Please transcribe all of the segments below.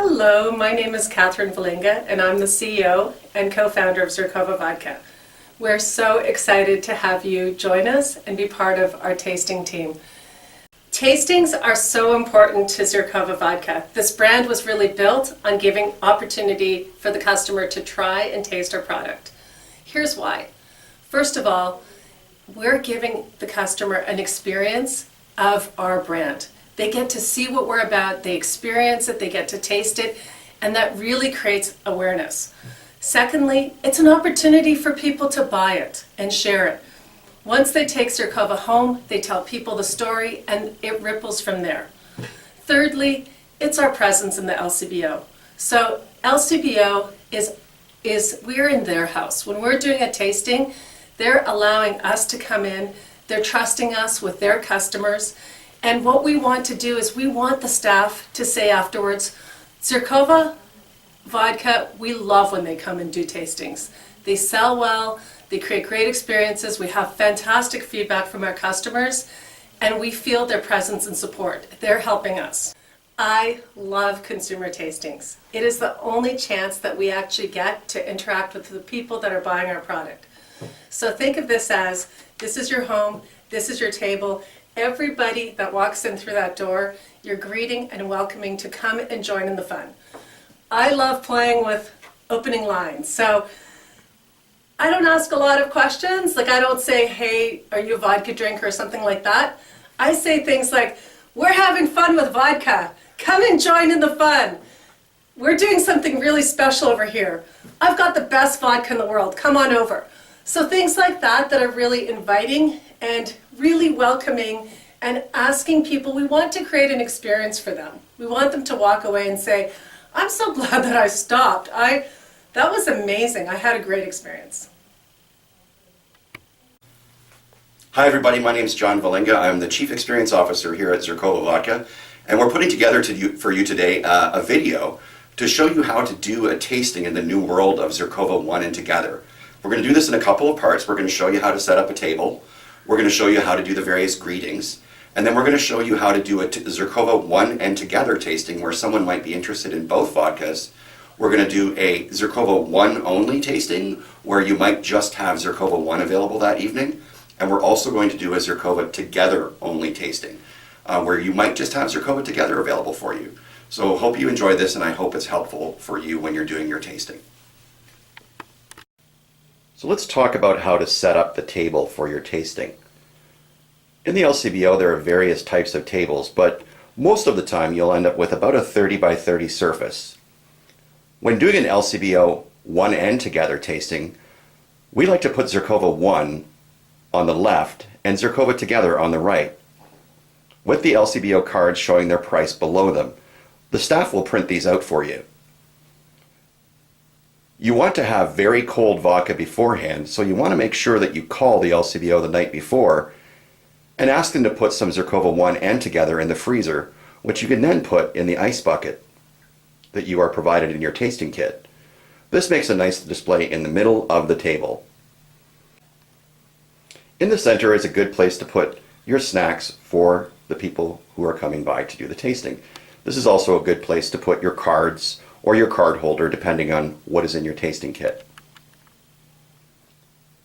Hello, my name is Catherine Valinga and I'm the CEO and co-founder of ZIrkova Vodka. We're so excited to have you join us and be part of our tasting team. Tastings are so important to ZIrkova Vodka. This brand was really built on giving opportunity for the customer to try and taste our product. Here's why. First of all, we're giving the customer an experience of our brand. They get to see what we're about, they experience it, they get to taste it, and that really creates awareness. Secondly, it's an opportunity for people to buy it and share it. Once they take ZIrkova home, they tell people the story and it ripples from there. Thirdly, it's our presence in the LCBO. So LCBO is we're in their house. When we're doing a tasting, they're allowing us to come in, they're trusting us with their customers, and what we want to do is we want the staff to say afterwards, ZIrkova Vodka, we love when they come and do tastings. They sell well, they create great experiences, we have fantastic feedback from our customers, and we feel their presence and support. They're helping us. I love consumer tastings. It is the only chance that we actually get to interact with the people that are buying our product. So think of this as, this is your home, this is your table. Everybody that walks in through that door, you're greeting and welcoming to come and join in the fun. I love playing with opening lines. So I don't ask a lot of questions. Like I don't say, hey, are you a vodka drinker or something like that. I say things like, we're having fun with vodka. Come and join in the fun. We're doing something really special over here. I've got the best vodka in the world. Come on over. So things like that that are really inviting and really welcoming and asking people, we want to create an experience for them. We want them to walk away and say, I'm so glad that I stopped. That was amazing. I had a great experience. Hi everybody, my name is John Valinga. I'm the Chief Experience Officer here at ZIrkova Vodka, and we're putting together for you today a video to show you how to do a tasting in the new world of ZIrkova One+Together. We're going to do this in a couple of parts. We're going to show you how to set up a table. We're going to show you how to do the various greetings. And then we're going to show you how to do a ZIrkova One+Together tasting where someone might be interested in both vodkas. We're going to do a ZIrkova One only tasting where you might just have ZIrkova One available that evening. And we're also going to do a ZIrkova Together only tasting where you might just have ZIrkova Together available for you. So hope you enjoy this, and I hope it's helpful for you when you're doing your tasting. So let's talk about how to set up the table for your tasting. In the LCBO there are various types of tables, but most of the time you'll end up with about a 30 by 30 surface. When doing an LCBO One+Together tasting, we like to put ZIrkova One on the left and ZIrkova Together on the right, with the LCBO cards showing their price below them. The staff will print these out for you. You want to have very cold vodka beforehand, so you want to make sure that you call the LCBO the night before and ask them to put some ZIrkova One+Together in the freezer, which you can then put in the ice bucket that you are provided in your tasting kit. This makes a nice display in the middle of the table. In the center is a good place to put your snacks for the people who are coming by to do the tasting. This is also a good place to put your cards or your card holder, depending on what is in your tasting kit.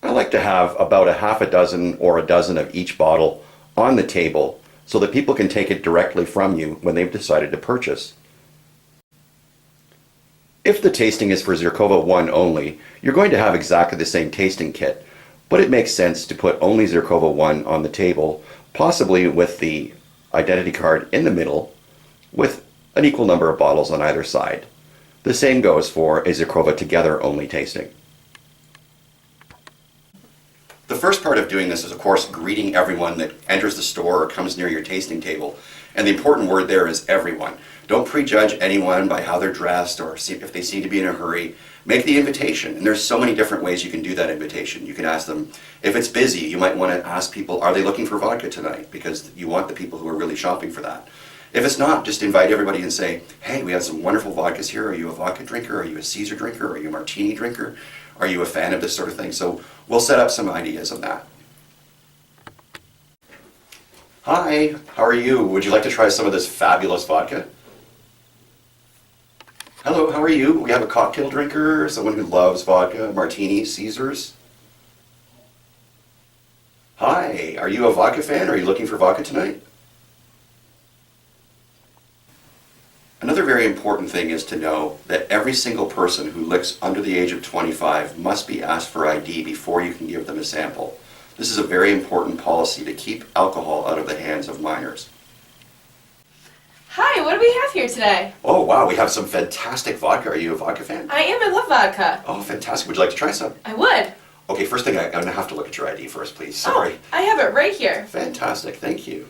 I like to have about a half a dozen or a dozen of each bottle on the table so that people can take it directly from you when they've decided to purchase. If the tasting is for ZIrkova One only, you're going to have exactly the same tasting kit, but it makes sense to put only ZIrkova One on the table, possibly with the identity card in the middle, with an equal number of bottles on either side. The same goes for a ZIrkova Together only tasting. The first part of doing this is, of course, greeting everyone that enters the store or comes near your tasting table. And the important word there is everyone. Don't prejudge anyone by how they're dressed or if they seem to be in a hurry. Make the invitation. And there's so many different ways you can do that invitation. You can ask them, if it's busy, you might want to ask people, are they looking for vodka tonight? Because you want the people who are really shopping for that. If it's not, just invite everybody and say, hey, we have some wonderful vodkas here. Are you a vodka drinker? Are you a Caesar drinker? Are you a martini drinker? Are you a fan of this sort of thing? So we'll set up some ideas on that. Hi, how are you? Would you like to try some of this fabulous vodka? Hello, how are you? We have a cocktail drinker, someone who loves vodka, martinis, Caesars. Hi, are you a vodka fan? Are you looking for vodka tonight? Another very important thing is to know that every single person who licks under the age of 25 must be asked for ID before you can give them a sample. This is a very important policy to keep alcohol out of the hands of minors. Hi, what do we have here today? Oh wow, we have some fantastic vodka. Are you a vodka fan? I am, I love vodka. Oh, fantastic. Would you like to try some? I would. Okay, first thing, I'm going to have to look at your ID first, please. Sorry. Oh, I have it right here. Fantastic, thank you.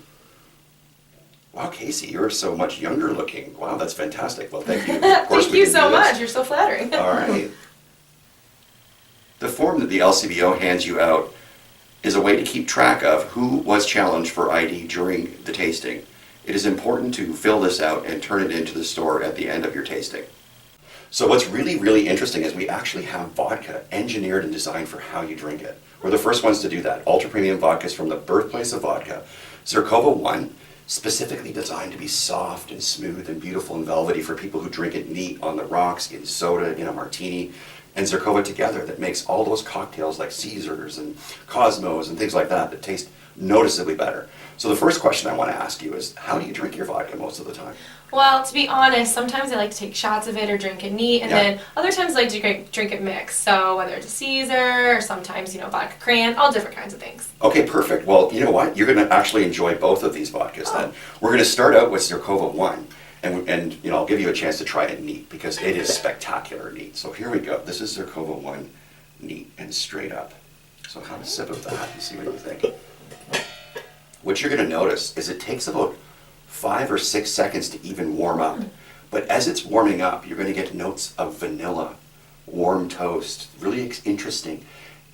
Wow, Casey, you're so much younger looking. Wow, that's fantastic. Well, thank you. Of course Thank we you can so do this. much. You're so flattering. All right. The form that the LCBO hands you out is a way to keep track of who was challenged for ID during the tasting. It is important to fill this out and turn it into the store at the end of your tasting. So what's really, really interesting is we actually have vodka engineered and designed for how you drink it. We're the first ones to do that. Ultra premium vodkas from the birthplace of vodka. ZIrkova One, specifically designed to be soft and smooth and beautiful and velvety for people who drink it neat on the rocks, in soda, in a martini. And ZIrkova Together, that makes all those cocktails like Caesars and Cosmos and things like that that taste noticeably better. So the first question I want to ask you is, how do you drink your vodka most of the time? Well, to be honest, sometimes I like to take shots of it or drink it neat, and then other times I like to drink it mixed. So whether it's a Caesar or sometimes, vodka cran, all different kinds of things. Okay, perfect. Well, you know what? You're going to actually enjoy both of these vodkas then. We're going to start out with ZIrkova One, and I'll give you a chance to try it neat because it is spectacular neat. So here we go. This is ZIrkova One neat and straight up. So have a sip of that and see what you think. What you're going to notice is it takes about 5 or 6 seconds to even warm up. But as it's warming up, you're going to get notes of vanilla, warm toast, really interesting.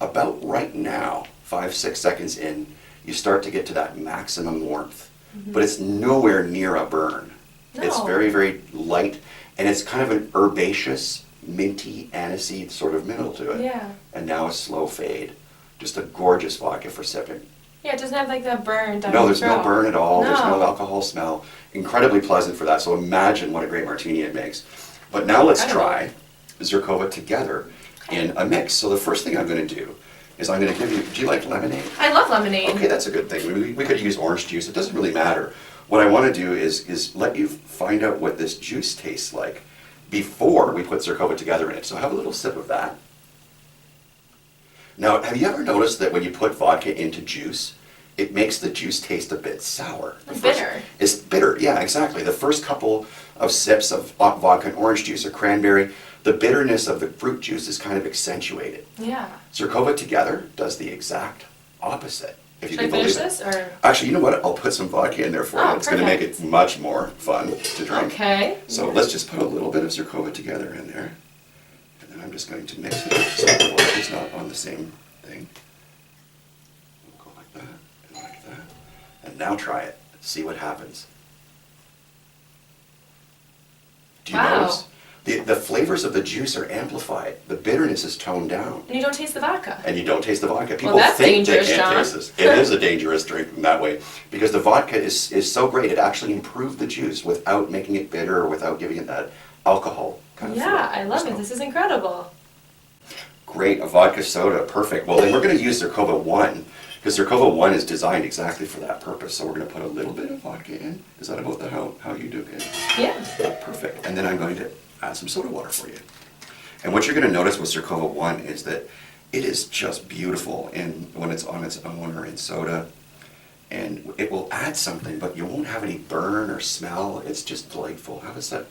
About right now, 5, 6 seconds in, you start to get to that maximum warmth. But it's nowhere near a burn. No. It's very, very light, and it's kind of an herbaceous, minty, aniseed sort of middle to it. Yeah. And now a slow fade. Just a gorgeous vodka for sipping. Yeah, it doesn't have like that burn down No, the there's no throat. burn at all. There's no No. alcohol smell. Incredibly pleasant for that. So imagine what a great martini it makes. But now let's try ZIrkova Together in a mix. So the first thing I'm going to do is I'm going to give you, do you like lemonade? I love lemonade. Okay, that's a good thing. We could use orange juice. It doesn't really matter. What I want to do is let you find out what this juice tastes like before we put ZIrkova Together in it. So have a little sip of that. Now, have you ever noticed that when you put vodka into juice, it makes the juice taste a bit sour? Bitter. It's bitter, yeah, exactly. The first couple of sips of vodka and orange juice or cranberry, the bitterness of the fruit juice is kind of accentuated. Yeah. ZIrkova Together does the exact opposite, if you Should I can believe finish it. this, or? Actually, you know what? I'll put some vodka in there for you. Oh, It's going to make it perfect. much more fun to drink. Okay. So let's just put a little bit of ZIrkova Together in there. And then I'm just going to mix it up so the vodka's not on the same thing. We'll go like that and like that. And now try it. See what happens. Do you Wow. notice? The flavors of the juice are amplified. The bitterness is toned down. And you don't taste the vodka. And you don't taste the vodka. People that's think they dangerous, can't John. taste this. It is a dangerous drink in that way because the vodka is so great. It actually improved the juice without making it bitter or without giving it that alcohol kind of feel. Yeah, I love So, it. This is incredible. great, a vodka soda, perfect. Well, then we're going to use ZIrkova One because ZIrkova One is designed exactly for that purpose. So we're going to put a little bit of vodka in. Is that about how you do it? Yeah. Perfect. And then I'm going to add some soda water for you. And what you're going to notice with ZIrkova One is that it is just beautiful when it's on its own or in soda. And it will add something, but you won't have any burn or smell. It's just delightful. Have a sip.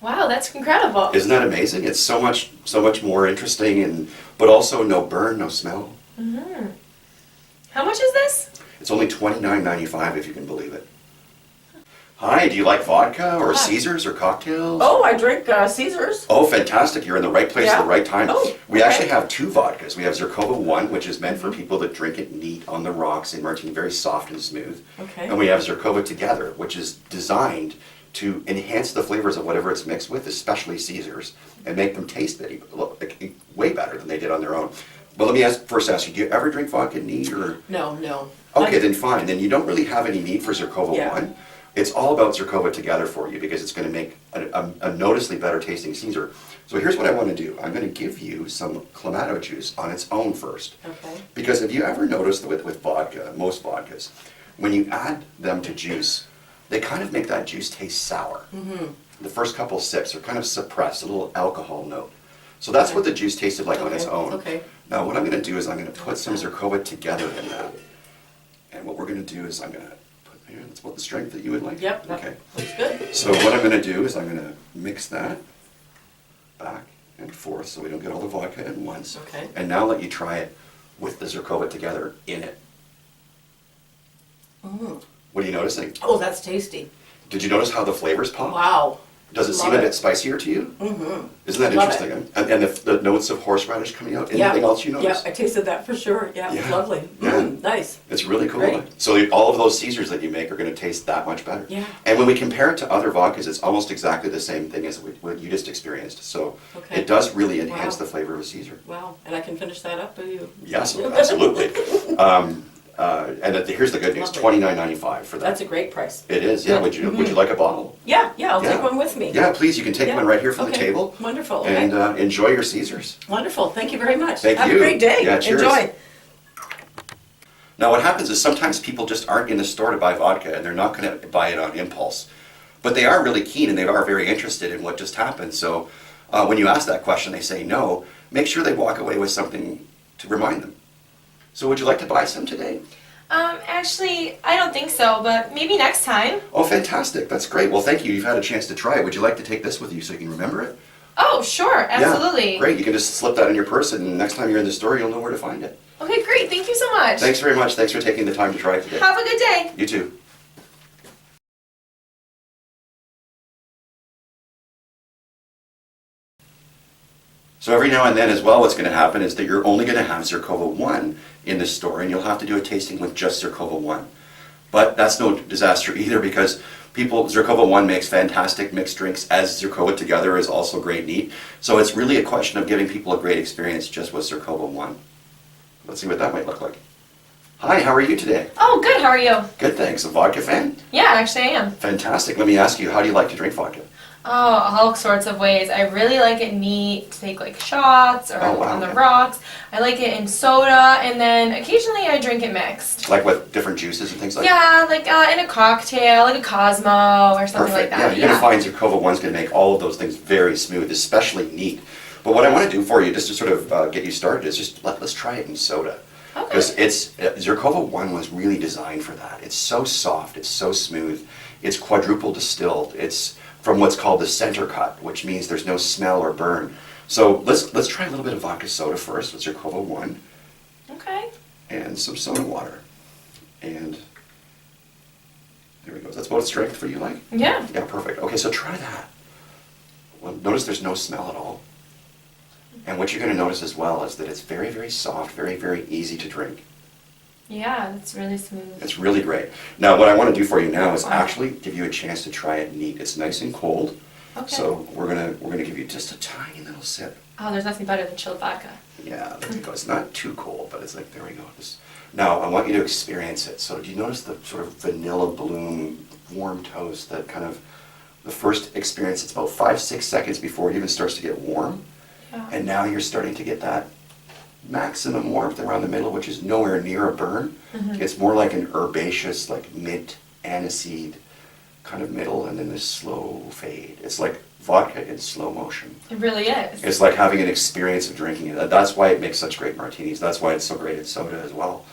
Wow, that's incredible. Isn't that amazing? It's so much more interesting, but also no burn, no smell. Mm-hmm. How much is this? It's only $29.95 if you can believe it. Hi, do you like vodka or Hi. Caesars or cocktails? Oh, I drink Caesars. Oh, fantastic. You're in the right place at the right time. Oh, We okay. actually have 2 vodkas. We have ZIrkova One, which is meant for people that drink it neat on the rocks in martini, very soft and smooth. Okay. And we have ZIrkova Together, which is designed to enhance the flavors of whatever it's mixed with, especially Caesars, and make them taste way better than they did on their own. But let me first ask you, do you ever drink vodka neat or? No. Okay, then fine. Then you don't really have any need for ZIrkova Yeah. One. It's all about Zirkova Together for you because it's going to make a noticeably better tasting Caesar. So here's what I want to do. I'm going to give you some Clamato juice on its own first. Okay. Because if you ever noticed that with vodka, most vodkas, when you add them to juice, they kind of make that juice taste sour. Mm-hmm. The first couple sips are kind of suppressed, a little alcohol note. So that's what the juice tasted like on its own. Okay. Now what I'm going to do is I'm going to put some Zirkova Together in that. And what we're going to do is I'm going to put here, that's about the strength that you would like. Yep. Okay. Looks good. So what I'm going to do is I'm going to mix that back and forth so we don't get all the vodka at once. Okay. And now let you try it with the Zirkova Together in it. Mm. What are you noticing? Oh, that's tasty. Did you notice how the flavors pop? Wow. Does it seem Love a it. bit spicier to you? Mm-hmm. Isn't that Love interesting? And the notes of horseradish coming out? Anything else you notice? Yeah, I tasted that for sure. Yeah, Yeah. lovely. Yeah. Mm, nice. It's really cool. Great. So all of those Caesars that you make are going to taste that much better. Yeah. And when we compare it to other vodkas, it's almost exactly the same thing as what you just experienced. So Okay. it does really enhance Wow. the flavor of a Caesar. Wow. And I can finish that up, will you? Yes, absolutely. Here's the good news: Lovely. $29.95 for that. That's a great price. It is. Yeah. Good. Would you like a bottle? Yeah, I'll Yeah. take one with me. Yeah, please. You can take Yeah. one right here from the Okay. table. Wonderful. Okay. And enjoy your Caesars. Wonderful. Thank you very much. Thank Have you. a great day. Yeah, cheers. Enjoy. Now what happens is sometimes people just aren't in the store to buy vodka and they're not going to buy it on impulse. But they are really keen and they are very interested in what just happened. So when you ask that question, they say no. Make sure they walk away with something to remind them. So would you like to buy some today? Actually, I don't think so, but maybe next time. Oh, fantastic. That's great. Well, thank you. You've had a chance to try it. Would you like to take this with you so you can remember it? Oh, sure, absolutely. Yeah, great. You can just slip that in your purse and next time you're in the store, you'll know where to find it. Okay, great. Thank you so much. Thanks very much. Thanks for taking the time to try it today. Have a good day. You too. So every now and then as well, what's going to happen is that you're only going to have Zirkova 1 in the store and you'll have to do a tasting with just Zirkova 1. But that's no disaster either because Zirkova 1 makes fantastic mixed drinks as Zirkova Together is also great neat. So it's really a question of giving people a great experience just with Zirkova 1. Let's see what that might look like. Hi, how are you today? Oh, good. How are you? Good, thanks. A vodka fan? Yeah, actually I am. Fantastic. Let me ask you, how do you like to drink vodka? Oh, all sorts of ways. I really like it neat to take like shots or Oh, wow, on the okay. rocks. I like it in soda, and then occasionally I drink it mixed. Like with different juices and things like Yeah, like in a cocktail, like a Cosmo or something like Perfect. Yeah, that. you're going to find Zirkova 1's going to make all of those things very smooth, especially neat. But what I want to do for you, just to sort of get you started, is just let's try it in soda. Okay. Because Zirkova 1 was really designed for that. It's so soft, it's so smooth, it's quadruple distilled, it's from what's called the center cut, which means there's no smell or burn. So let's try a little bit of vodka soda first with Zirkova 1 Okay. and some soda water. And there we go. That's about strength for you, like? Yeah. Yeah, perfect. Okay, so try that. Well, notice there's no smell at all. And what you're going to notice as well is that it's very, very soft, very, very easy to drink. Yeah, it's really smooth. It's really great. Now, what I want to do for you now is actually give you a chance to try it neat. It's nice and cold, Okay. so we're gonna give you just a tiny little sip. Oh, there's nothing better than chilled vodka. Yeah, there you go. It's not too cold, but it's like, there we go. Now, I want you to experience it. So do you notice the sort of vanilla bloom, warm toast, that kind of, the first experience, it's about 5-6 seconds before it even starts to get warm. Yeah. And now you're starting to get that maximum warmth around the middle, which is nowhere near a burn. Mhm. It's more like an herbaceous, like mint, aniseed kind of middle, and then this slow fade. It's like vodka in slow motion. It really is. It's like having an experience of drinking it. That's why it makes such great martinis. That's why it's so great in soda as well.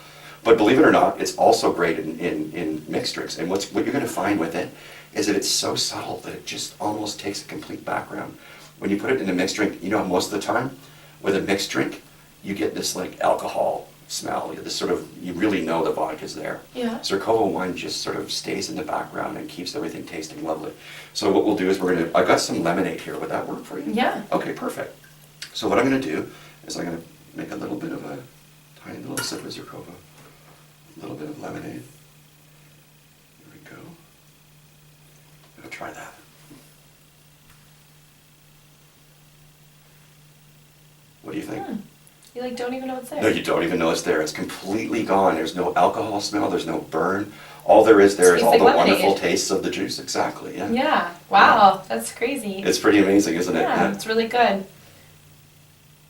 But believe it or not, it's also great in mixed drinks. And what you're going to find with it is that it's so subtle that it just almost takes a complete background. When you put it in a mixed drink, you know, most of the time with a mixed drink, you get this like alcohol smell. You get this sort of, you really know the vodka's there. Yeah. Zirkova 1 just sort of stays in the background and keeps everything tasting lovely. So what we'll do is I got some lemonade here. Would that work for you? Yeah. Okay, perfect. So what I'm going to do is I'm going to make a little bit of a tiny little sip of Zirkova. A little bit of lemonade. There we go. I'm going to try that. What do you think? You like don't even know it's there. No, you don't even know it's there. It's completely gone. There's no alcohol smell. There's no burn. All there is there is Tastes all like the lemonade. wonderful tastes of the juice. Exactly. Yeah. Yeah. Wow. That's crazy. It's pretty amazing, isn't it? Yeah, it's really good.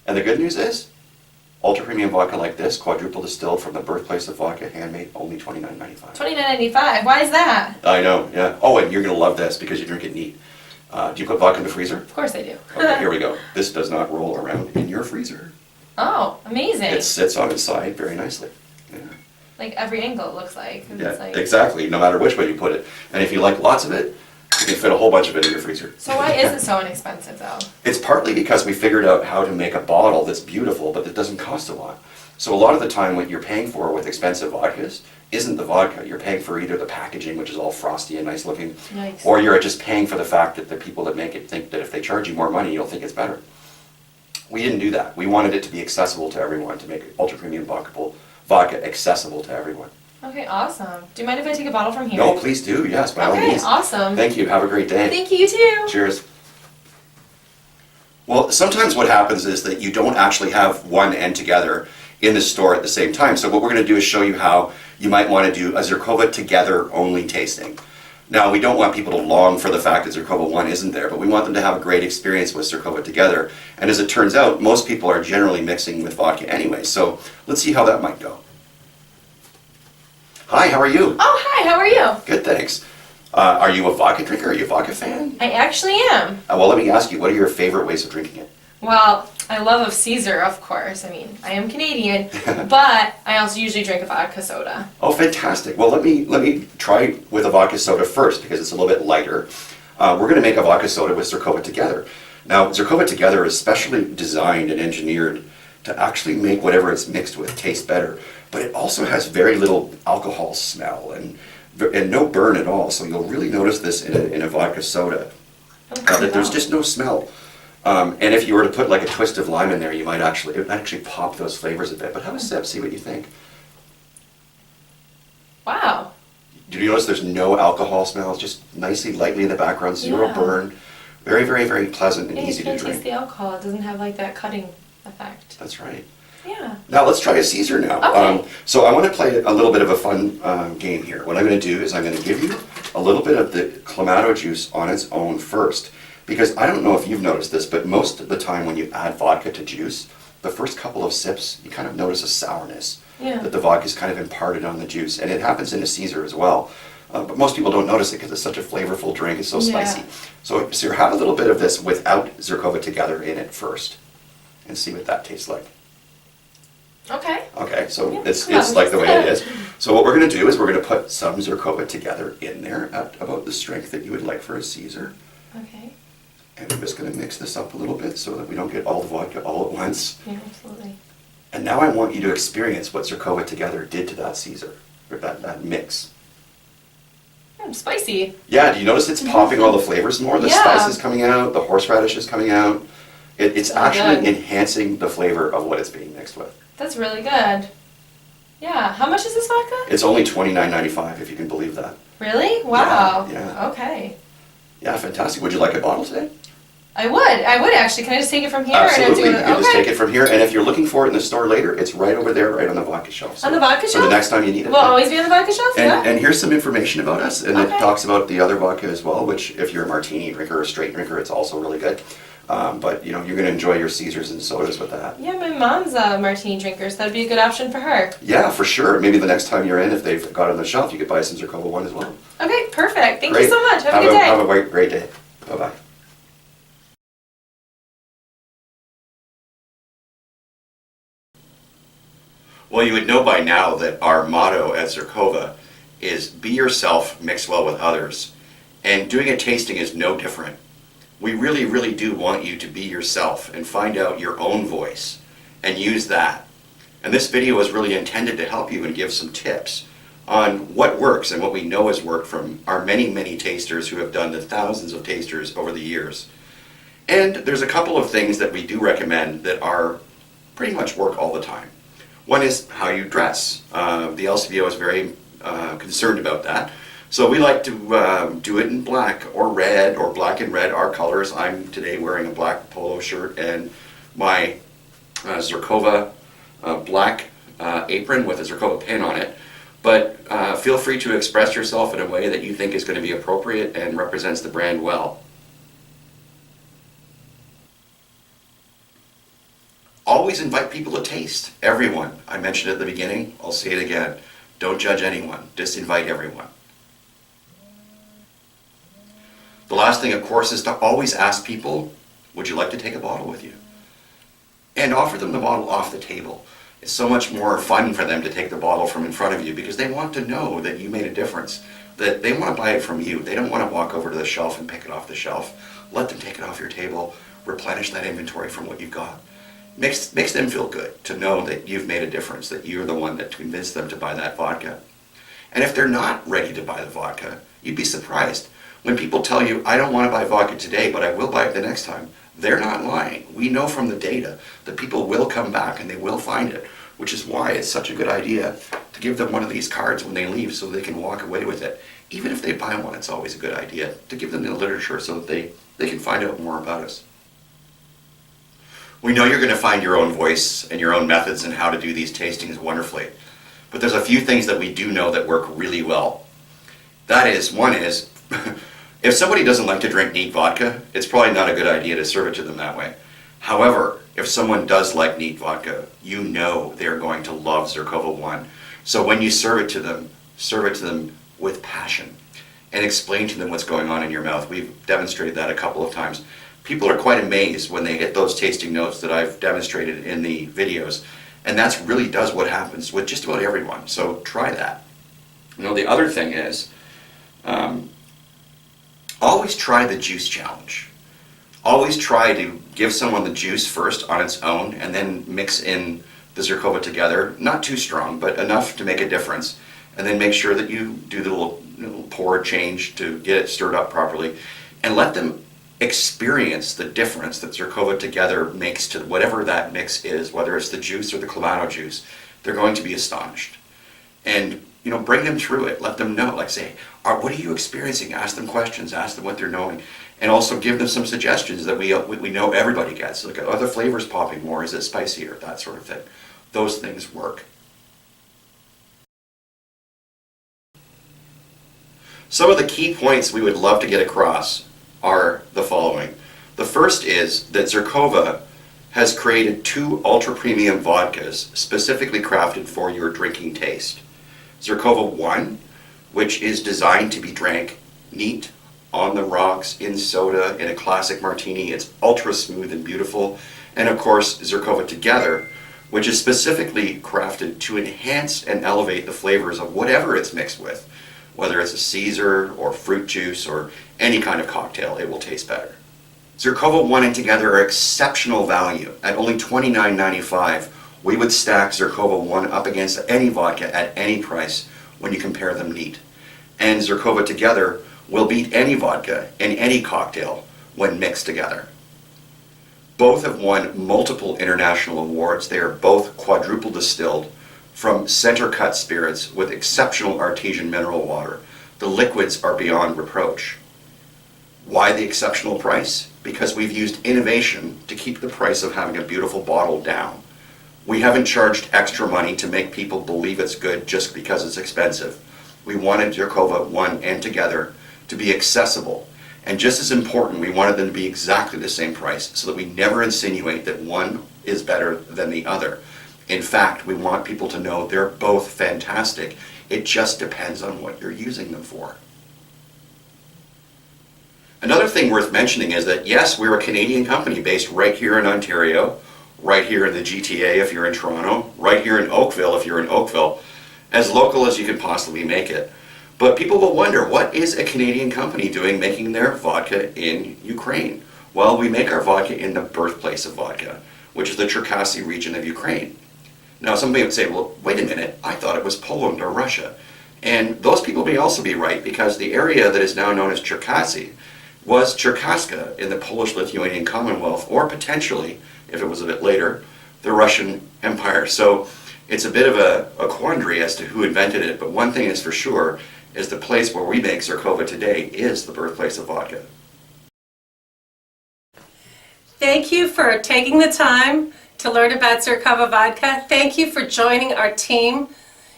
And the good news is, ultra premium vodka like this, quadruple distilled from the birthplace of vodka, handmade, only $29.95. $29.95. Why is that? I know. Yeah. Oh, and you're gonna love this because you drink it neat. Do you put vodka in the freezer? Of course I do. Okay, here we go. This does not roll around in your freezer. Oh, amazing. It sits on its side very nicely. Yeah. Like every angle it looks like. Yeah, It's like... exactly. No matter which way you put it. And if you like lots of it, you can fit a whole bunch of it in your freezer. So why is it so inexpensive though? It's partly because we figured out how to make a bottle that's beautiful, but that doesn't cost a lot. So a lot of the time what you're paying for with expensive vodkas isn't the vodka. You're paying for either the packaging, which is all frosty and nice looking, Yikes. or you're just paying for the fact that the people that make it think that if they charge you more money, you'll think it's better. We didn't do that. We wanted it to be accessible to everyone, to make ultra premium vodka accessible to everyone. Okay, awesome. Do you mind if I take a bottle from here? No, please do. Yes, by all Okay, means. awesome. Thank you. Have a great day. Thank you, you too. Cheers. Well, sometimes what happens is that you don't actually have one and together in the store at the same time. So what we're going to do is show you how you might want to do a ZIrkova together only tasting. Now, we don't want people to long for the fact that ZIrkova 1 isn't there, but we want them to have a great experience with ZIrkova together. And as it turns out, most people are generally mixing with vodka anyway. So let's see how that might go. Hi, how are you? Oh, hi, how are you? Good, thanks. Are you a vodka drinker? Are you a vodka fan? I actually am. Well, let me ask you, what are your favorite ways of drinking it? Well, I love of Caesar, of course. I mean, I am Canadian, but I also usually drink a vodka soda. Oh, fantastic. Well, let me try with a vodka soda first because it's a little bit lighter. We're going to make a vodka soda with ZIrkova Together. Now, ZIrkova Together is specially designed and engineered to actually make whatever it's mixed with taste better, but it also has very little alcohol smell and no burn at all, so you'll really notice this in a vodka soda, that there's just no smell. And if you were to put like a twist of lime in there, it might actually pop those flavors a bit. But have a sip, see what you think. Wow. Do you notice there's no alcohol smell? It's just nicely, lightly in the background, zero Yeah. burn. Very, very, very pleasant and Yeah, easy you to can't drink. taste the alcohol. It doesn't have like that cutting effect. That's right. Yeah. Now let's try a Caesar now. Okay. So I want to play a little bit of a fun game here. What I'm going to do is I'm going to give you a little bit of the Clamato juice on its own first. Because I don't know if you've noticed this, but most of the time when you add vodka to juice, the first couple of sips, you kind of notice a sourness Yeah. that the vodka's kind of imparted on the juice. And it happens in a Caesar as well. But most people don't notice it because it's such a flavorful drink, it's so Yeah. spicy. So have a little bit of this without ZIrkova Together in it first and see what that tastes like. Okay. Okay, so Yeah, it's come on, like the way it let's is. So what we're going to do is we're going to put some ZIrkova Together in there at about the strength that you would like for a Caesar. Okay. And we're just going to mix this up a little bit so that we don't get all the vodka all at once. Yeah, absolutely. And now I want you to experience what ZIrkova Together did to that Caesar, or that mix. Spicy. Yeah, do you notice it's popping all the flavors more? The Yeah. spice is coming out, the horseradish is coming out. It's So actually good. enhancing the flavor of what it's being mixed with. That's really good. Yeah. How much is this vodka? It's only $29.95 if you can believe that. Really? Wow. Yeah. Okay. Yeah, fantastic. Would you like a bottle today? I would actually. Can I just take it from here? Absolutely. And You can just take it from here, and if you're looking for it in the store later, it's right over there, right on the vodka shelf. So, On the vodka So shelf? the next time you need it. Will always be on the vodka shelf? Yeah. And here's some information about us, and it Okay. talks about the other vodka as well, which if you're a martini drinker or a straight drinker, it's also really good. But you're going to enjoy your Caesars and sodas with that. Yeah, my mom's a martini drinker, so that'd be a good option for her. Yeah, for sure. Maybe the next time you're in, if they've got it on the shelf, you could buy some ZIrkova 1 as well. Okay, perfect. Thank Great. you so much. Have a good day. Have a great day. Bye-bye. Well, you would know by now that our motto at ZIrkova is be yourself, mix well with others. And doing a tasting is no different. We really, really do want you to be yourself and find out your own voice and use that. And this video is really intended to help you and give some tips on what works and what we know has worked from our many, many tasters who have done the thousands of tasters over the years. And there's a couple of things that we do recommend that are pretty much work all the time. One is how you dress. The LCBO is very concerned about that. So we like to do it in black or red or black and red, our colors. I'm today wearing a black polo shirt and my ZIrkova black apron with a ZIrkova pin on it. But feel free to express yourself in a way that you think is going to be appropriate and represents the brand well. Always invite people to taste. Everyone. I mentioned it at the beginning. I'll say it again. Don't judge anyone. Just invite everyone. The last thing, of course, is to always ask people, would you like to take a bottle with you? And offer them the bottle off the table. It's so much more fun for them to take the bottle from in front of you because they want to know that you made a difference, that they want to buy it from you. They don't want to walk over to the shelf and pick it off the shelf. Let them take it off your table, replenish that inventory from what you've got. Makes them feel good to know that you've made a difference, that you're the one that convinced them to buy that vodka. And if they're not ready to buy the vodka, you'd be surprised. When people tell you, I don't want to buy vodka today, but I will buy it the next time, they're not lying. We know from the data that people will come back and they will find it, which is why it's such a good idea to give them one of these cards when they leave so they can walk away with it. Even if they buy one, it's always a good idea to give them the literature so that they can find out more about us. We know you're going to find your own voice and your own methods and how to do these tastings wonderfully. But there's a few things that we do know that work really well. That is, one is, if somebody doesn't like to drink neat vodka, it's probably not a good idea to serve it to them that way. However, if someone does like neat vodka, you know they're going to love ZIrkova One. So when you serve it to them with passion and explain to them what's going on in your mouth. We've demonstrated that a couple of times. People are quite amazed when they hit those tasting notes that I've demonstrated in the videos. And that's really does what happens with just about everyone. So try that. You know, the other thing is, always try the juice challenge. Always try to give someone the juice first on its own and then mix in the ZIrkova together. Not too strong, but enough to make a difference. And then make sure that you do the little pour change to get it stirred up properly. And let them experience the difference that ZIrkova together makes to whatever that mix is, whether it's the juice or the Clamato juice. They're going to be astonished. And bring them through it. Let them know. Like say, what are you experiencing? Ask them questions. Ask them what they're knowing. And also give them some suggestions that we know everybody gets. Like, are the flavors popping more? Is it spicier? That sort of thing. Those things work. Some of the key points we would love to get across are the following. The first is that ZIrkova has created 2 ultra-premium vodkas specifically crafted for your drinking taste. ZIrkova One, which is designed to be drank neat, on the rocks, in soda, in a classic martini. It's ultra smooth and beautiful. And of course, ZIrkova Together, which is specifically crafted to enhance and elevate the flavors of whatever it's mixed with. Whether it's a Caesar or fruit juice or any kind of cocktail, it will taste better. ZIrkova One and Together are exceptional value. At only $29.95, we would stack ZIrkova One up against any vodka at any price when you compare them neat. And ZIrkova Together will beat any vodka in any cocktail when mixed together. Both have won multiple international awards. They are both quadruple distilled from center-cut spirits with exceptional artesian mineral water. The liquids are beyond reproach. Why the exceptional price? Because we've used innovation to keep the price of having a beautiful bottle down. We haven't charged extra money to make people believe it's good just because it's expensive. We wanted ZIrkova One and Together to be accessible. And just as important, we wanted them to be exactly the same price so that we never insinuate that one is better than the other. In fact, we want people to know they're both fantastic. It just depends on what you're using them for. Another thing worth mentioning is that yes, we're a Canadian company based right here in Ontario, right here in the GTA if you're in Toronto, right here in Oakville if you're in Oakville, as local as you can possibly make it. But people will wonder, what is a Canadian company doing making their vodka in Ukraine? Well, we make our vodka in the birthplace of vodka, which is the Cherkasy region of Ukraine. Now, somebody would say, well, wait a minute, I thought it was Poland or Russia. And those people may also be right, because the area that is now known as Cherkasy was Cherkaska in the Polish-Lithuanian Commonwealth, or potentially, if it was a bit later, the Russian Empire. So it's a bit of a quandary as to who invented it, but one thing is for sure, is the place where we make ZIrkova today is the birthplace of vodka. Thank you for taking the time to learn about ZIrkova Vodka. Thank you for joining our team.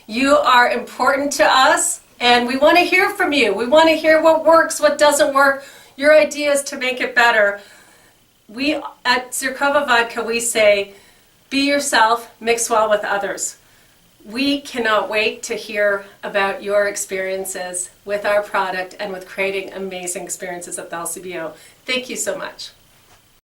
You are important to us, and we want to hear from you. We want to hear what works, what doesn't work, your ideas to make it better. We at ZIrkova Vodka, we say, be yourself, mix well with others. We cannot wait to hear about your experiences with our product and with creating amazing experiences at the LCBO. Thank you so much.